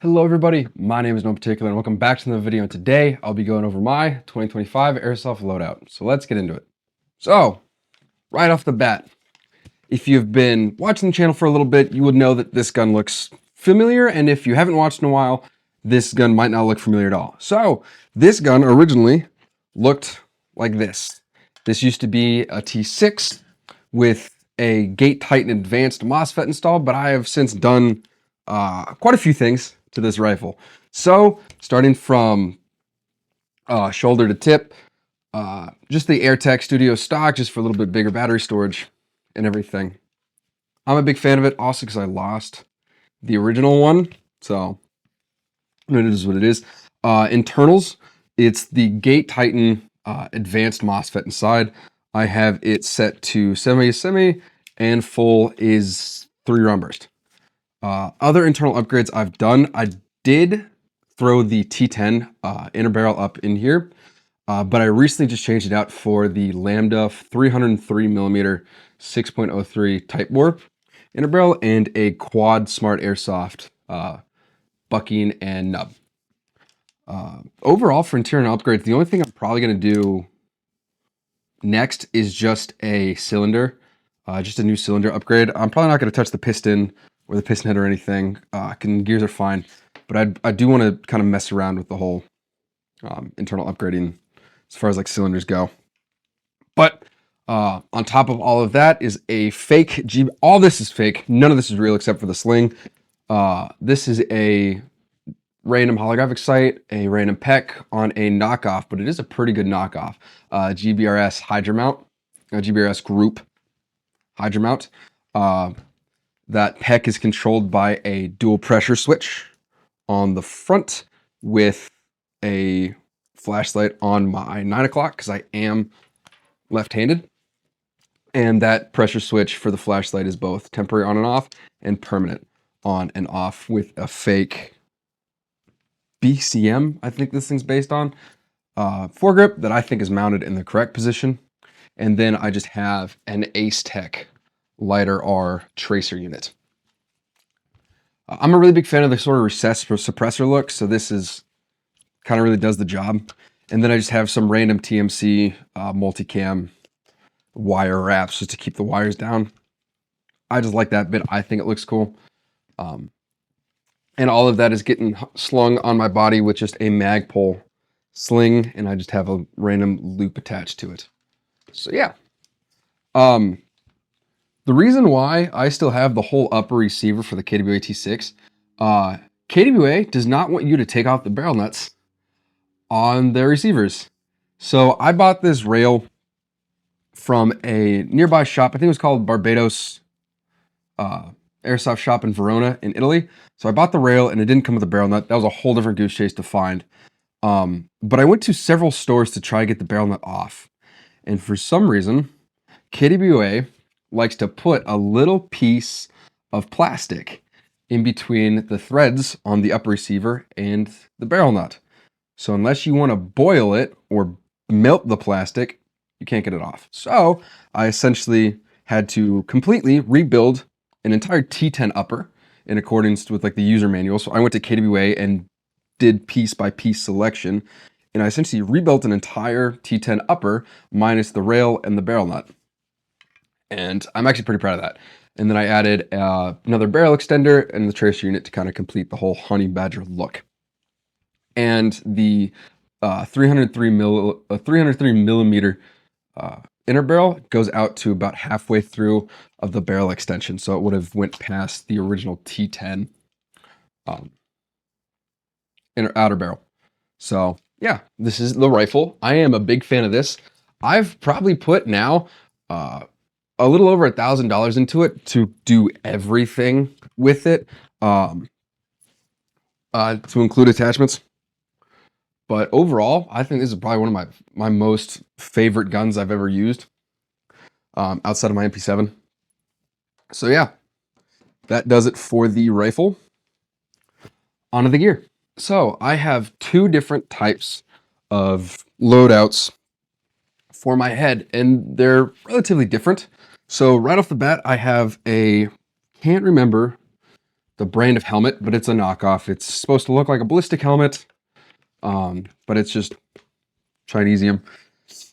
Hello everybody, my name is No Particular and welcome back to another video. And today I'll be going over my 2025 Airsoft Loadout. So let's get into it. So, right off the bat, if you've been watching the channel for a little bit, you would know that this gun looks familiar, and if you haven't watched in a while, this gun might not look familiar at all. So, this gun originally looked like this. This used to be a T6 with a Gate Titan Advanced MOSFET installed, but I have since done quite a few things to this rifle. So, starting from shoulder to tip, just the AirTech Studio stock, just for a little bit bigger battery storage and everything. I'm a big fan of it, also because I lost the original one, so it is what it is. Internals, it's the Gate Titan Advanced MOSFET inside. I have it set to semi, and full is 3-round burst. Other internal upgrades I've done, I did throw the T10 inner barrel up in here, but I recently just changed it out for the Lambda 303mm 6.03 type bore inner barrel and a quad smart airsoft bucking and nub. Overall, for interior upgrades, the only thing I'm probably going to do next is just a cylinder, just a new cylinder upgrade. I'm probably not going to touch the piston or the piston head or anything. Gears are fine, but I do want to kind of mess around with the whole internal upgrading as far as like cylinders go. But on top of all of that is a fake G. All this is fake. None of this is real except for the sling. This is a random holographic sight, a random PEC on a knockoff, but it is a pretty good knockoff. GBRS Hydra mount, GBRS group Hydra mount. That PEC is controlled by a dual pressure switch on the front with a flashlight on my 9 o'clock because I am left-handed. And that pressure switch for the flashlight is both temporary on and off and permanent on and off with a fake BCM, I think this thing's based on, foregrip that I think is mounted in the correct position. And then I just have an Ace Tech Lighter R tracer unit. I'm a really big fan of the sort of recessed suppressor look, so this is kind of really does the job. And then I just have some random TMC multicam wire wraps just to keep the wires down. I just like that bit. I think it looks cool. And all of that is getting slung on my body with just a Magpul sling, and I just have a random loop attached to it. So yeah. The reason why I still have the whole upper receiver for the KWA T6, KWA does not want you to take off the barrel nuts on their receivers. So I bought this rail from a nearby shop. I think it was called Barbados Airsoft shop in Verona in Italy. So I bought the rail and it didn't come with a barrel nut. That was a whole different goose chase to find. But I went to several stores to try to get the barrel nut off. And for some reason, KWA likes to put a little piece of plastic in between the threads on the upper receiver and the barrel nut. So unless you want to boil it or melt the plastic, you can't get it off. So I essentially had to completely rebuild an entire T10 upper in accordance with like the user manual. So I went to KWA and did piece by piece selection, and I essentially rebuilt an entire T10 upper minus the rail and the barrel nut. And I'm actually pretty proud of that. And then I added another barrel extender and the tracer unit to kind of complete the whole Honey Badger look. And the 303 millimeter inner barrel goes out to about halfway through of the barrel extension. So it would have went past the original T10 inner outer barrel. So yeah, this is the rifle. I am a big fan of this. I've probably put now a little over $1,000 into it to do everything with it, to include attachments. But overall, I think this is probably one of my most favorite guns I've ever used, outside of my MP7. So yeah, that does it for the rifle. On to the gear. So I have two different types of loadouts for my head, and they're relatively different. So right off the bat, I have can't remember the brand of helmet, but it's a knockoff. It's supposed to look like a ballistic helmet, but it's just Chinesium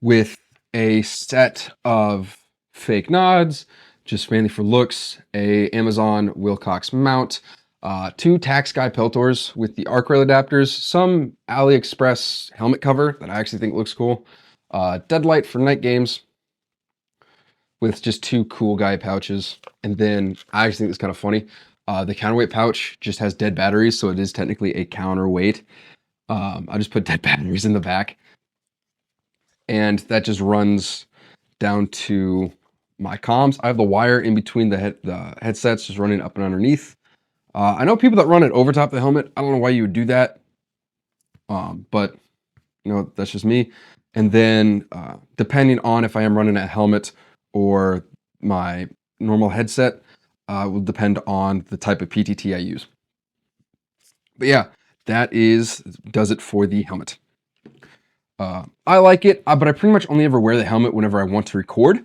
with a set of fake nods, just mainly for looks, a Amazon Wilcox mount, 2 Tac Sky Peltors with the arc rail adapters, some AliExpress helmet cover that I actually think looks cool, Deadlight for night games with just 2 cool guy pouches. And then I actually think it's kind of funny. The counterweight pouch just has dead batteries, so it is technically a counterweight. I just put dead batteries in the back, and that just runs down to my comms. I have the wire in between the headsets just running up and underneath. I know people that run it over top the helmet. I don't know why you would do that, but you know, that's just me. And then depending on if I am running a helmet or my normal headset, will depend on the type of PTT I use. But yeah, that does it for the helmet. I like it, but I pretty much only ever wear the helmet whenever I want to record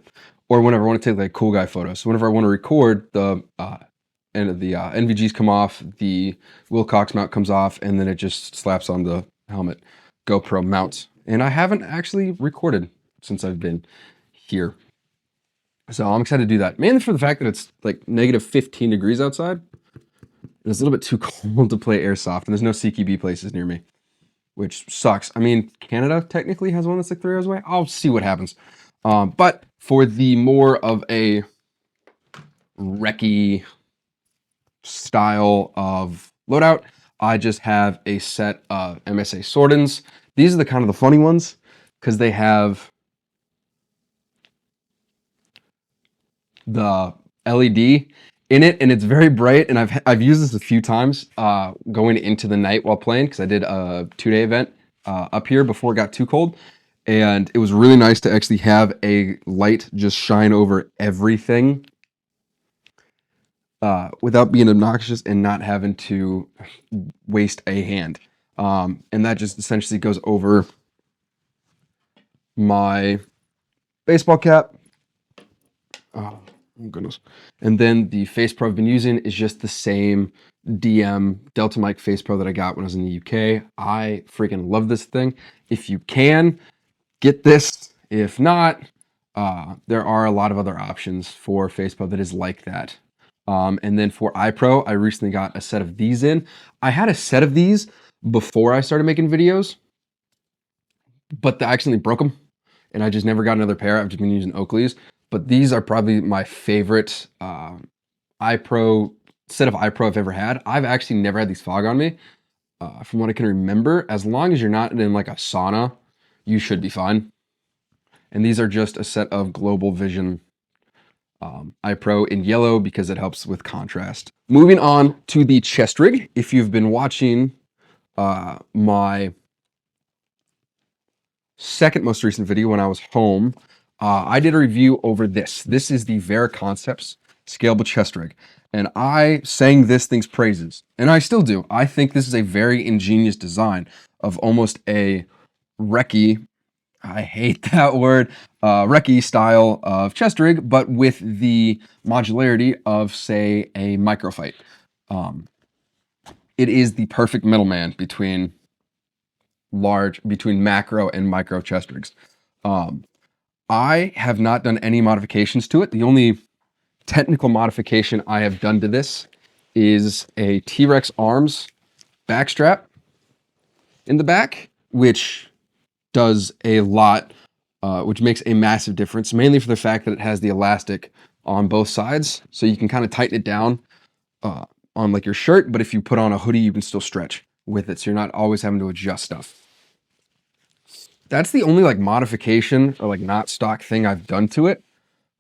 or whenever I want to take like cool guy photos. So whenever I want to record, the NVGs come off, the Wilcox mount comes off, and then it just slaps on the helmet GoPro mount. And I haven't actually recorded since I've been here. So I'm excited to do that. Mainly for the fact that it's like negative 15 degrees outside. It's a little bit too cold to play airsoft, and there's no CQB places near me, which sucks. I mean, Canada technically has one that's like 3 hours away. I'll see what happens. But for the more of a recce style of loadout, I just have a set of MSA Swordens. These are the kind of the funny ones because they have the LED in it, and it's very bright. And I've used this a few times going into the night while playing because I did a 2-day event up here before it got too cold, and it was really nice to actually have a light just shine over everything without being obnoxious and not having to waste a hand. And that just essentially goes over my baseball cap. Oh goodness. And then the face pro I've been using is just the same DM Delta Mic face pro that I got when I was in the UK. I freaking love this thing. If you can, get this. If not, there are a lot of other options for face pro that is like that. And then for iPro, I recently got a set of these in. I had a set of these before I started making videos, but I accidentally broke them, and I just never got another pair. I've just been using Oakley's. But these are probably my favorite iPro set of iPro I've ever had. I've actually never had these fog on me. From what I can remember, as long as you're not in like a sauna, you should be fine. And these are just a set of Global Vision iPro in yellow because it helps with contrast. Moving on to the chest rig. If you've been watching my second most recent video when I was home, I did a review over this. This is the Vera Concepts scalable chest rig, and I sang this thing's praises, and I still do. I think this is a very ingenious design of almost a recce, I hate that word, recce style of chest rig, but with the modularity of, say, a microfight. It is the perfect middleman between macro and micro chest rigs. I have not done any modifications to it. The only technical modification I have done to this is a T-Rex arms backstrap in the back, which does a lot, which makes a massive difference, mainly for the fact that it has the elastic on both sides. So you can kind of tighten it down on like your shirt, but if you put on a hoodie, you can still stretch with it. So you're not always having to adjust stuff. That's the only like modification or like not stock thing I've done to it.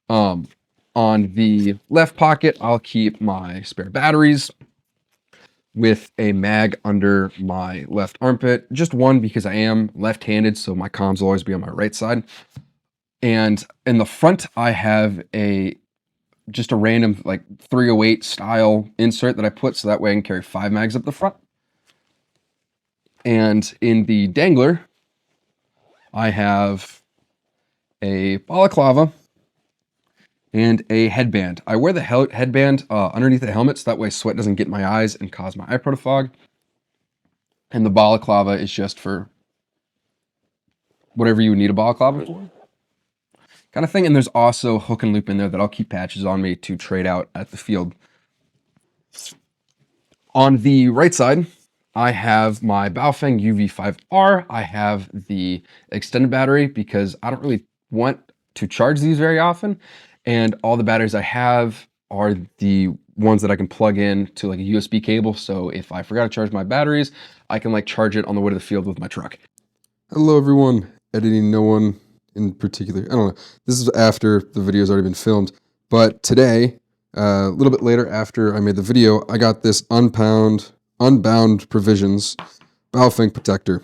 On the left pocket, I'll keep my spare batteries with a mag under my left armpit. Just one because I am left-handed, so my comms will always be on my right side. And in the front, I have just a random like 308 style insert that I put so that way I can carry 5 mags up the front. And in the dangler, I have a balaclava and a headband. I wear the headband underneath the helmet so that way sweat doesn't get in my eyes and cause my eye pro to fog. And the balaclava is just for whatever you would need a balaclava for, kind of thing. And there's also hook and loop in there that I'll keep patches on me to trade out at the field. On the right side, I have my Baofeng UV5R. I have the extended battery because I don't really want to charge these very often. And all the batteries I have are the ones that I can plug in to like a USB cable. So if I forgot to charge my batteries, I can like charge it on the way to the field with my truck. Hello everyone, editing no one in particular. I don't know. This is after the video's already been filmed. But today, a little bit later after I made the video, I got this Unbound Provisions Baofeng protector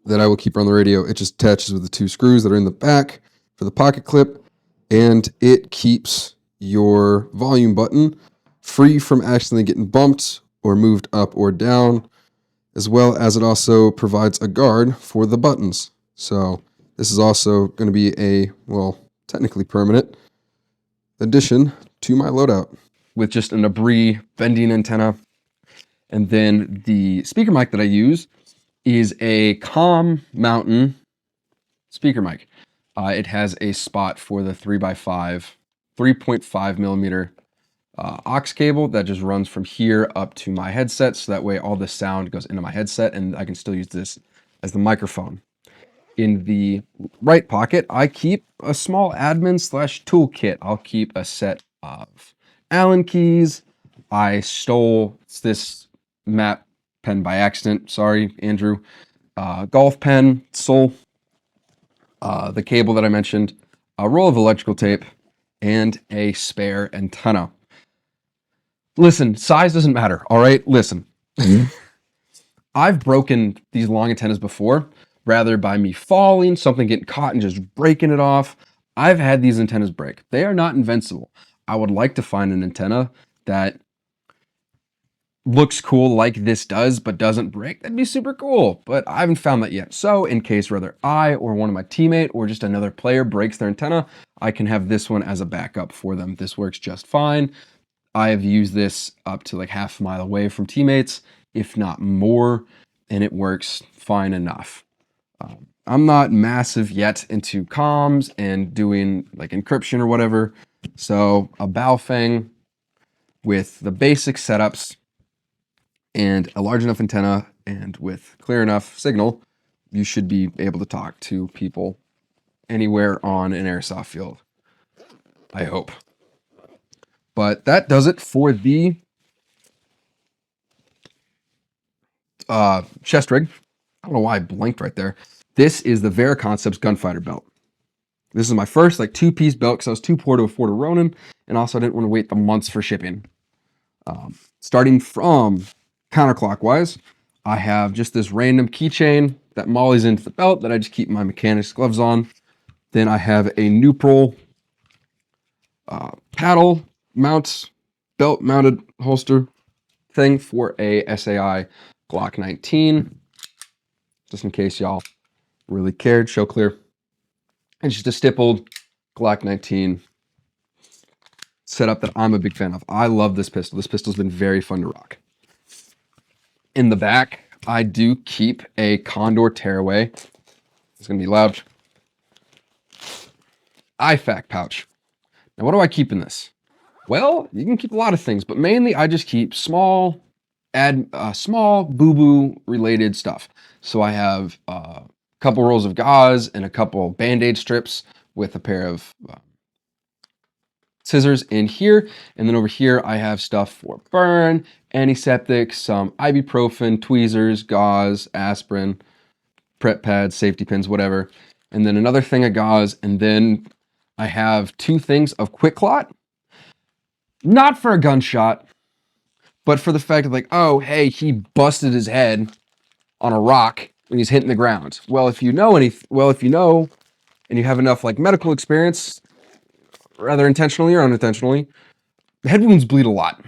that I will keep on the radio. It just attaches with the 2 screws that are in the back for the pocket clip, and it keeps your volume button free from accidentally getting bumped or moved up or down, as well as it also provides a guard for the buttons. So this is also going to be a, well, technically permanent addition to my loadout with just an abri bending antenna. And then the speaker mic that I use is a Calm Mountain speaker mic. It has a spot for the 3x5, 3.5 millimeter aux cable that just runs from here up to my headset. So that way all the sound goes into my headset and I can still use this as the microphone. In the right pocket, I keep a small admin / toolkit. I'll keep a set of Allen keys. I stole this map pen by accident. Sorry, Andrew. Golf pen, stole the cable that I mentioned, a roll of electrical tape, and a spare antenna. Listen, size doesn't matter, all right? Listen. I've broken these long antennas before, rather by me falling, something getting caught and just breaking it off. I've had these antennas break. They are not invincible. I would like to find an antenna that looks cool like this does, but doesn't break. That'd be super cool, but I haven't found that yet. So in case whether I or one of my teammate or just another player breaks their antenna, I can have this one as a backup for them. This works just fine. I have used this up to like half a mile away from teammates, if not more, and it works fine enough. I'm not massive yet into comms and doing like encryption or whatever. So a Baofeng with the basic setups and a large enough antenna and with clear enough signal, you should be able to talk to people anywhere on an airsoft field. I hope. But that does it for the chest rig. I don't know why I blanked right there. This is the Vera Concepts Gunfighter belt. This is my first like 2-piece belt because I was too poor to afford a Ronin, and also I didn't want to wait the months for shipping. Starting from counterclockwise, I have just this random keychain that mollies into the belt that I just keep my mechanics gloves on. Then I have a neutral paddle mount, belt mounted holster thing for a SAI Glock 19, just in case y'all really cared. Show clear. And just a stippled Glock 19 setup that I'm a big fan of. I love this pistol. This pistol's been very fun to rock. In the back, I do keep a Condor Tearaway. It's gonna be loud. IFAK pouch. Now, what do I keep in this? Well, you can keep a lot of things, but mainly I just keep small boo-boo related stuff. So I have a couple rolls of gauze and a couple Band-Aid strips with a pair of scissors in here. And then over here, I have stuff for burn, antiseptic, some ibuprofen, tweezers, gauze, aspirin, prep pads, safety pins, whatever. And then another thing of gauze. And then I have 2 things of Quick Clot. Not for a gunshot, but for the fact of like, oh, hey, he busted his head on a rock when he's hitting the ground. Well, if you know and you have enough like medical experience, rather intentionally or unintentionally, head wounds bleed a lot.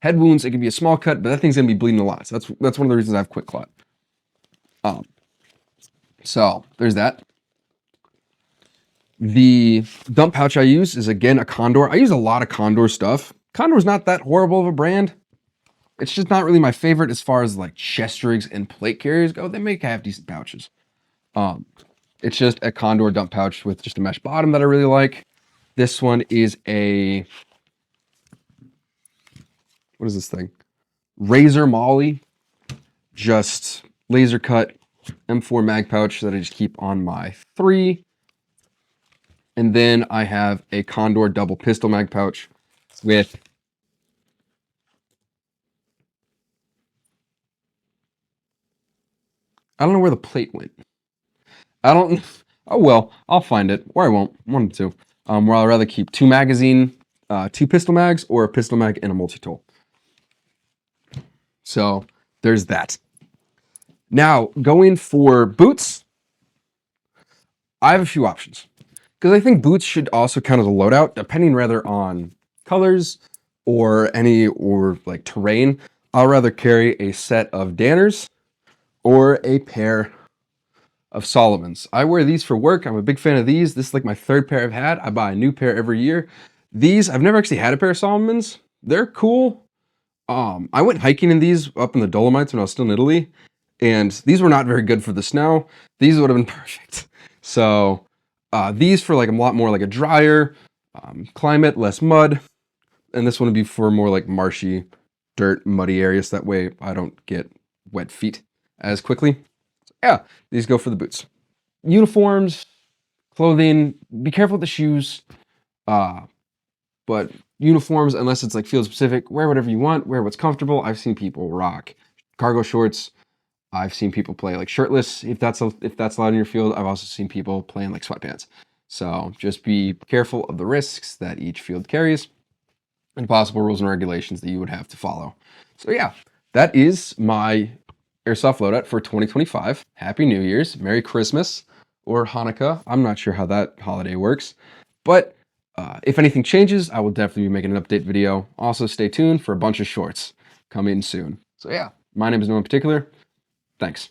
Head wounds, it can be a small cut, but that thing's gonna be bleeding a lot. So that's one of the reasons I have Quick Clot. So there's that. The dump pouch I use is, again, a Condor. I use a lot of Condor stuff. Condor's not that horrible of a brand. It's just not really my favorite as far as like chest rigs and plate carriers go. They make half decent pouches. It's just a Condor dump pouch with just a mesh bottom that I really like. This one is a, what is this thing? Razor Molly, just laser cut M4 mag pouch that I just keep on my 3. And then I have a Condor double pistol mag pouch with I don't know where the plate went. I don't. Oh well, I'll find it, or I won't. One of the two. Where I'll rather keep 2 magazine, 2 pistol mags, or a pistol mag and a multi-tool. So there's that. Now going for boots, I have a few options because I think boots should also count as a loadout, depending rather on colors or like terrain. I'll rather carry a set of Danners or a pair of Solomons. I wear these for work. I'm a big fan of these. This is like my 3rd pair I've had. I buy a new pair every year. These, I've never actually had a pair of Solomons. They're cool. I went hiking in these up in the Dolomites when I was still in Italy, and these were not very good for the snow. These would have been perfect. So these for like a lot more like a drier climate, less mud, and this one would be for more like marshy, dirt, muddy areas. That way I don't get wet feet as quickly. Yeah, these go for the boots. Uniforms, clothing, be careful with the shoes. But uniforms, unless it's like field specific, wear whatever you want, wear what's comfortable. I've seen people rock cargo shorts. I've seen people play like shirtless if that's allowed in your field. I've also seen people playing like sweatpants. So just be careful of the risks that each field carries and possible rules and regulations that you would have to follow. So yeah, that is my Airsoft Loadout for 2025. Happy New Year's, Merry Christmas, or Hanukkah. I'm not sure how that holiday works, but if anything changes, I will definitely be making an update video. Also, stay tuned for a bunch of shorts coming soon. So yeah, my name is no one in particular. Thanks.